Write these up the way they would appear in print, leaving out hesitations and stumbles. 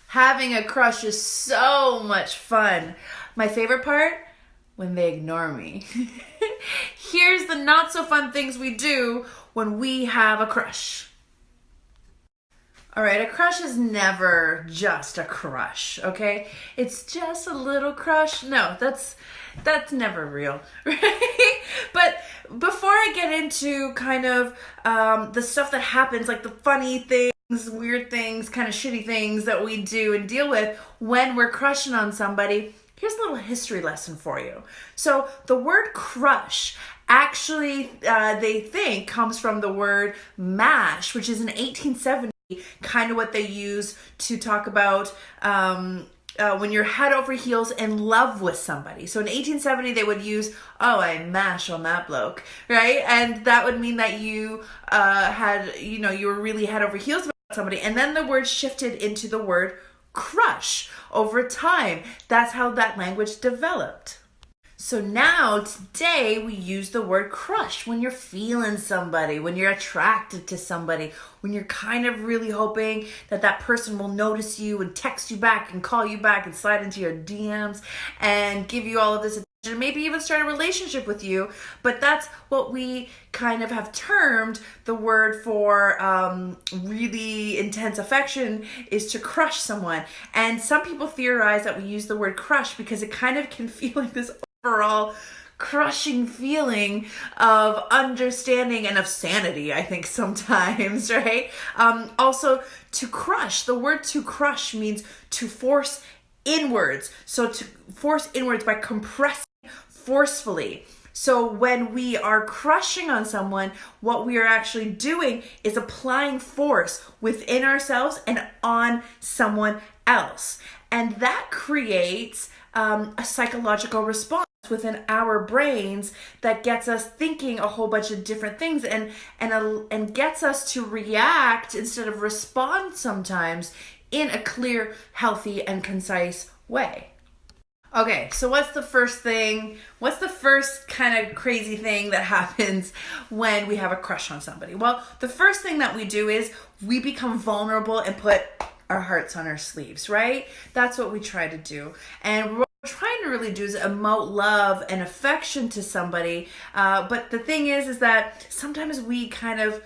Having a crush is so much fun. My favorite part? When they ignore me. Here's the not so fun things we do when we have a crush. All right, a crush is never just a crush, okay? It's just a little crush. No, that's never real, right? But before I get into kind of the stuff that happens, like the funny things, weird things, kind of shitty things that we do and deal with when we're crushing on somebody, here's a little history lesson for you. So the word crush actually, they think, comes from the word mash, which is an 1870 kind of what they use to talk about when you're head over heels in love with somebody. So in 1870, they would use, oh, I mash on that bloke, right? And that would mean that you you were really head over heels about somebody. And then the word shifted into the word crush over time. That's how that language developed. So now, today, we use the word crush when you're feeling somebody, when you're attracted to somebody, when you're kind of really hoping that that person will notice you and text you back and call you back and slide into your DMs and give you all of this attention, maybe even start a relationship with you. But that's what we kind of have termed the word for really intense affection is to crush someone. And some people theorize that we use the word crush because it kind of can feel like this overall crushing feeling of understanding and of sanity, I think sometimes, right? Also, to crush, the word to crush means to force inwards. So to force inwards by compressing forcefully. So when we are crushing on someone, what we are actually doing is applying force within ourselves and on someone else. And that creates a psychological response within our brains that gets us thinking a whole bunch of different things and gets us to react instead of respond sometimes in a clear, healthy, and concise way. Okay, so what's the first kind of crazy thing that happens when we have a crush on somebody? Well, the first thing that we do is we become vulnerable and put our hearts on our sleeves, right? That's what we try to do. And what we're trying to really do is emote love and affection to somebody. But the thing is that sometimes we kind of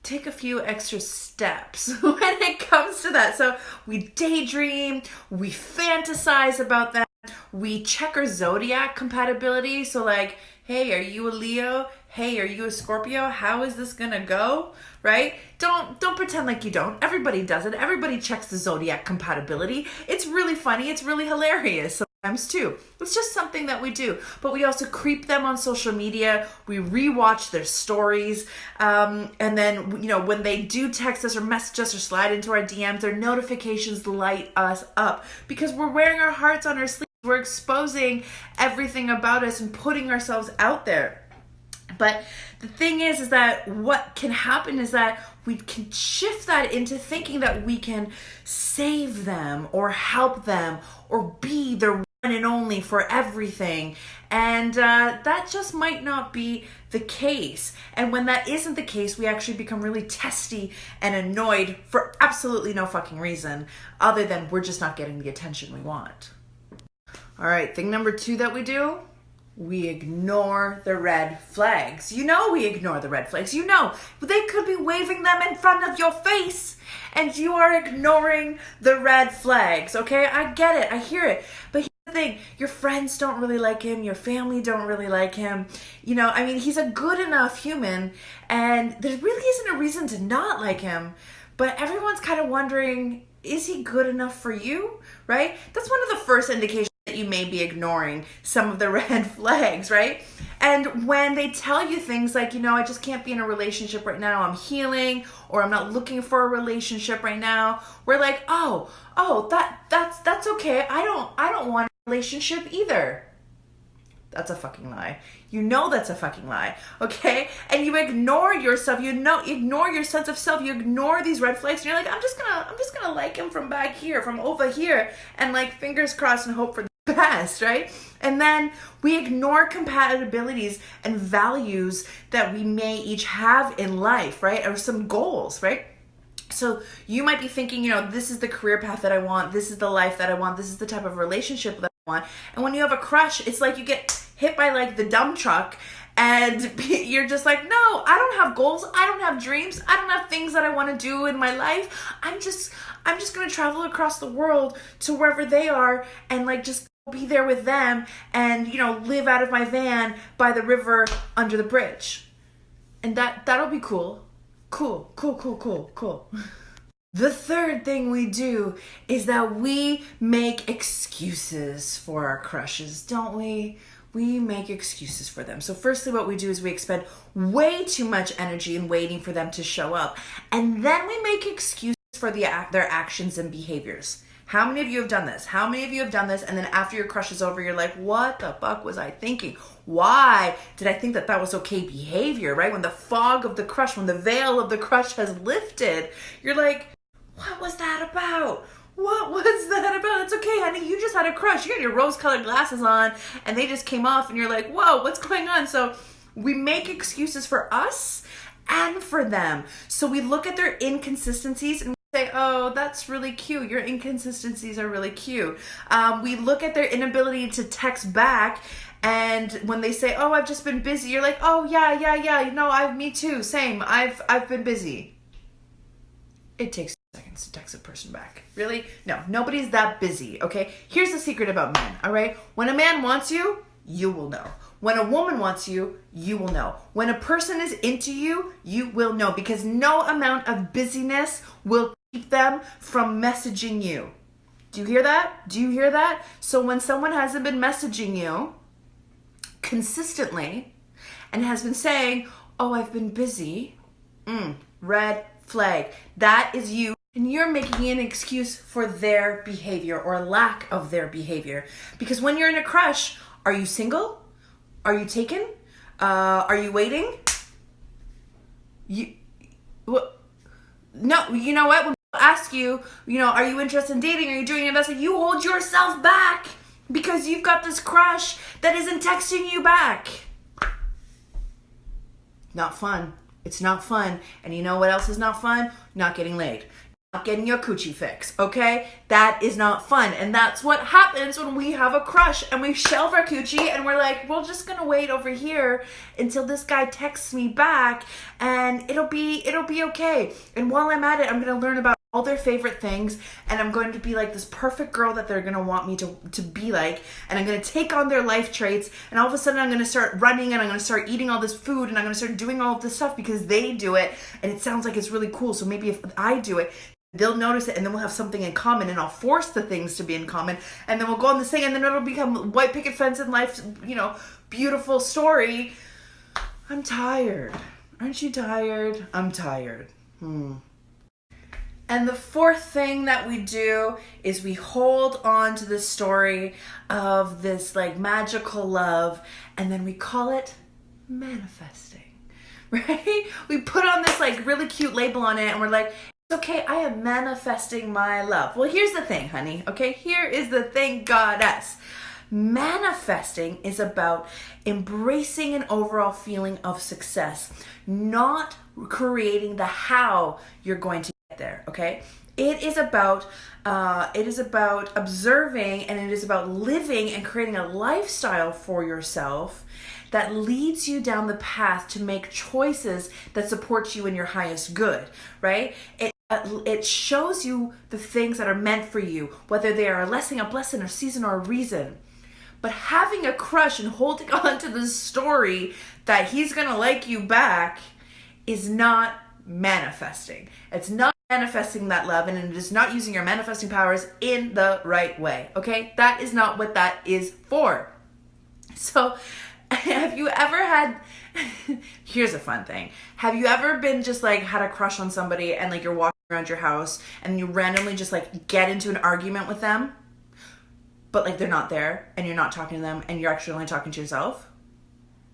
take a few extra steps when it comes to that. So we daydream, we fantasize about that, we check our zodiac compatibility. So like, hey, are you a Leo? Hey, are you a Scorpio? How is this gonna go? Right? Don't pretend like you don't. Everybody does it. Everybody checks the zodiac compatibility. It's really funny. It's really hilarious sometimes too. It's just something that we do. But we also creep them on social media. We rewatch their stories. And then, when they do text us or message us or slide into our DMs, their notifications light us up because we're wearing our hearts on our sleeves. We're exposing everything about us and putting ourselves out there. But the thing is that what can happen is that we can shift that into thinking that we can save them or help them or be their one and only for everything. And that just might not be the case. And when that isn't the case, we actually become really testy and annoyed for absolutely no fucking reason other than we're just not getting the attention we want. All right, thing number 2 that we do, we ignore the red flags. We ignore the red flags. They could be waving them in front of your face and you are ignoring the red flags, okay? I get it. I hear it. But here's the thing. Your friends don't really like him. Your family don't really like him. He's a good enough human and there really isn't a reason to not like him. But everyone's kind of wondering, is he good enough for you, right? That's one of the first indications that you may be ignoring some of the red flags, right? And when they tell you things like, I just can't be in a relationship right now, I'm healing, or I'm not looking for a relationship right now, we're like, that's okay. I don't want a relationship either. That's a fucking lie. That's a fucking lie, okay? And you ignore yourself. Ignore your sense of self. You ignore these red flags. And you're like, I'm just gonna like him from back here, from over here, and like fingers crossed and hope for the best, right? And then we ignore compatibilities and values that we may each have in life, right? Or some goals, right? So you might be thinking, this is the career path that I want. This is the life that I want. This is the type of relationship that I want. And when you have a crush, it's like you get hit by like the dump truck and you're just like, no, I don't have goals. I don't have dreams. I don't have things that I want to do in my life. I'm just going to travel across the world to wherever they are and like just be there with them and, live out of my van by the river under the bridge. And that'll be cool. Cool. The third thing we do is that we make excuses for our crushes, don't we? We make excuses for them. So firstly, what we do is we expend way too much energy in waiting for them to show up. And then we make excuses for their actions and behaviors. How many of you have done this? How many of you have done this? And then after your crush is over, you're like, what the fuck was I thinking? Why did I think that was okay behavior, right? When the fog of the crush, when the veil of the crush has lifted, you're like, what was that about? What was that about? It's okay, honey. You just had a crush. You had your rose-colored glasses on and they just came off and you're like, whoa, what's going on? So we make excuses for us and for them. So we look at their inconsistencies and say, oh, that's really cute. Your inconsistencies are really cute. We look at their inability to text back, and when they say, oh, I've just been busy, you're like, oh, yeah. Me too. Same. I've been busy. It takes seconds to text a person back. Really? No, nobody's that busy, okay? Here's the secret about men, all right? When a man wants you, you will know. When a woman wants you, you will know. When a person is into you, you will know, because no amount of busyness will keep them from messaging you. Do you hear that? Do you hear that? So when someone hasn't been messaging you consistently and has been saying, oh, I've been busy, red flag. That is you. And you're making an excuse for their behavior or lack of their behavior. Because when you're in a crush, are you single? Are you taken? Are you waiting? No, you know what? When people ask you, are you interested in dating? Are you doing investment? You hold yourself back because you've got this crush that isn't texting you back. Not fun. It's not fun. And you know what else is not fun? Not getting laid. Not getting your coochie fix, okay? That is not fun. And that's what happens when we have a crush and we shelve our coochie and we're like, we're just gonna wait over here until this guy texts me back and it'll be okay. And while I'm at it, I'm gonna learn about all their favorite things and I'm going to be like this perfect girl that they're gonna want me to be like, and I'm gonna take on their life traits, and all of a sudden I'm gonna start running and I'm gonna start eating all this food and I'm gonna start doing all of this stuff because they do it and it sounds like it's really cool. So maybe if I do it, they'll notice it and then we'll have something in common and I'll force the things to be in common and then we'll go on this thing and then it'll become white picket fence and life's, beautiful story. I'm tired. Aren't you tired? I'm tired. And the fourth thing that we do is we hold on to the story of this like magical love and then we call it manifesting, right? We put on this like really cute label on it and we're like, okay, I am manifesting my love. Well, here's the thing, honey. Okay, here is the thing, goddess. Manifesting is about embracing an overall feeling of success, not creating the how you're going to get there, okay? It is about observing, and it is about living and creating a lifestyle for yourself that leads you down the path to make choices that support you in your highest good, right? It shows you the things that are meant for you, whether they are a blessing, a season, or a reason. But having a crush and holding on to the story that he's gonna like you back is not manifesting. It's not manifesting that love, and it is not using your manifesting powers in the right way, okay? That is not what that is for. So, have you ever had, here's a fun thing. Have you ever been just like had a crush on somebody and like you're walking around your house and you randomly just like get into an argument with them, but like they're not there and you're not talking to them and you're actually only talking to yourself?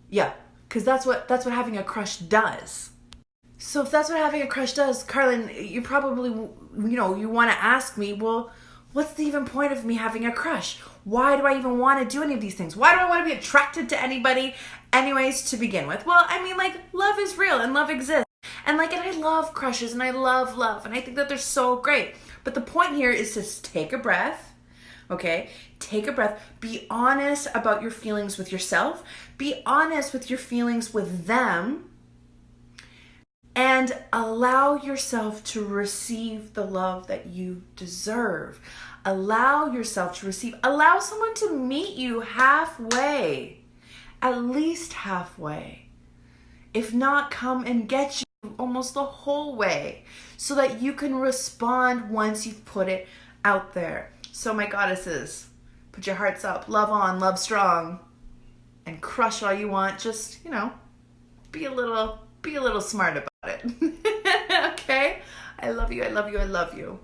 Yeah, because that's what having a crush does. So if that's what having a crush does, Carlen, you probably, you want to ask me, well, what's the even point of me having a crush? Why do I even want to do any of these things? Why do I want to be attracted to anybody anyways to begin with? Well, I mean, like, love is real and love exists. And I love crushes and I love love and I think that they're so great. But the point here is to take a breath, okay? Take a breath. Be honest about your feelings with yourself. Be honest with your feelings with them. And allow yourself to receive the love that you deserve. Allow yourself to receive. Allow someone to meet you halfway. At least halfway. If not, come and get you almost the whole way so that you can respond once you've put it out there. So my goddesses, put your hearts up, love on, love strong, and crush all you want. Just, be a little smart about it. Okay? I love you, I love you, I love you.